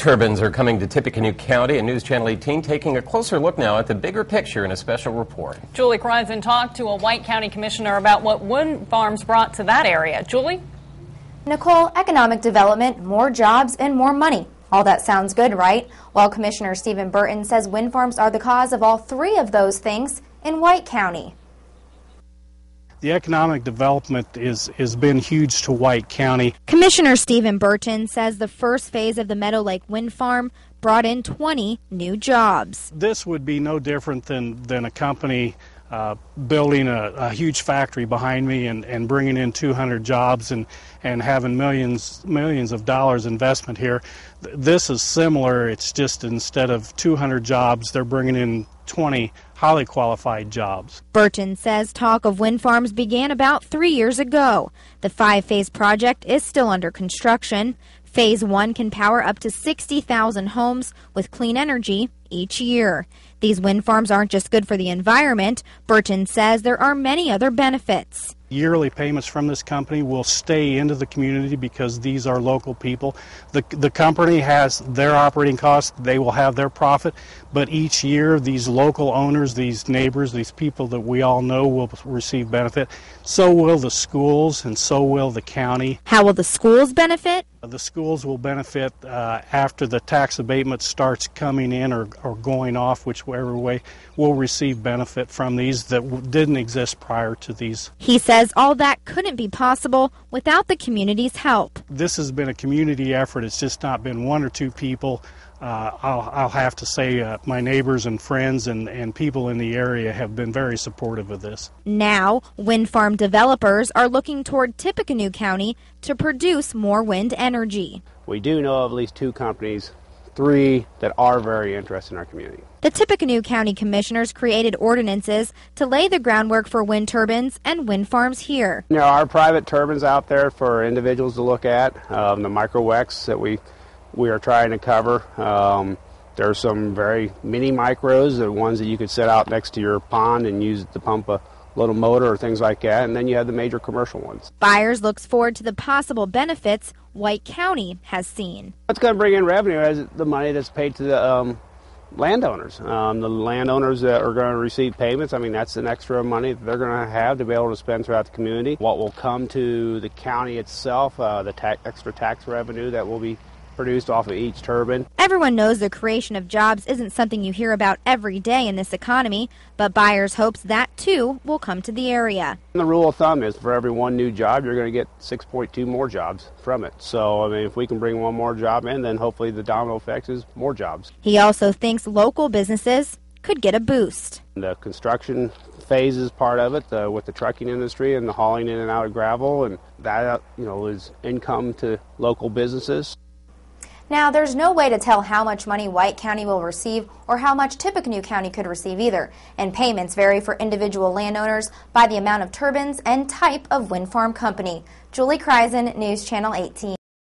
turbines are coming to Tippecanoe County, and News Channel 18 taking a closer look now at the bigger picture in a special report. Julie Kreisen talked to a White County commissioner about what wind farms brought to that area. Julie? Nicole, economic development, more jobs, and more money. All that sounds good, right? Well, Commissioner Stephen Burton says wind farms are the cause of all three of those things in White County. The economic development has been huge to White County. Commissioner Stephen Burton says the first phase of the Meadow Lake Wind Farm brought in 20 new jobs. This would be no different than a company building a huge factory behind me and bringing in 200 jobs and having millions of dollars investment here. This is similar. It's just instead of 200 jobs, they're bringing in 20 highly qualified jobs. Burton says talk of wind farms began about 3 years ago. The 5-phase project is still under construction. Phase 1 can power up to 60,000 homes with clean energy each year. These wind farms aren't just good for the environment. Burton says there are many other benefits. Yearly payments from this company will stay into the community because these are local people. The company has their operating costs, they will have their profit, but each year these local owners, these neighbors, these people that we all know will receive benefit. So will the schools and so will the county. How will the schools benefit? The schools will benefit after the tax abatement starts coming in or going off, whichever way, will receive benefit from these that didn't exist prior to these. He says all that couldn't be possible without the community's help. This has been a community effort. It's just not been one or two people. I'll have to say my neighbors and friends and people in the area have been very supportive of this. Now, wind farm developers are looking toward Tippecanoe County to produce more wind energy. We do know of at least 2 companies, 3 that are very interested in our community. The Tippecanoe County Commissioners created ordinances to lay the groundwork for wind turbines and wind farms here. There are private turbines out there for individuals to look at, the micro-WECs that we are trying to cover. There's some very mini micros, the ones that you could set out next to your pond and use to pump a little motor or things like that, and then you have the major commercial ones. Buyers looks forward to the possible benefits White County has seen. What's going to bring in revenue is the money that's paid to the landowners. The landowners that are going to receive payments, I mean, that's an extra money that they're going to have to be able to spend throughout the community. What will come to the county itself, the extra tax revenue that will be produced off of each turbine. Everyone knows the creation of jobs isn't something you hear about every day in this economy, but buyers hopes that too will come to the area. And the rule of thumb is for every 1 new job, you're going to get 6.2 more jobs from it. So, I mean, if we can bring 1 more job in, then hopefully the domino effect is more jobs. He also thinks local businesses could get a boost. The construction phase is part of it, with the trucking industry and the hauling in and out of gravel, and that, is income to local businesses. Now, there's no way to tell how much money White County will receive or how much Tippecanoe County could receive either, and payments vary for individual landowners by the amount of turbines and type of wind farm company. Julie Kreisen, News Channel 18.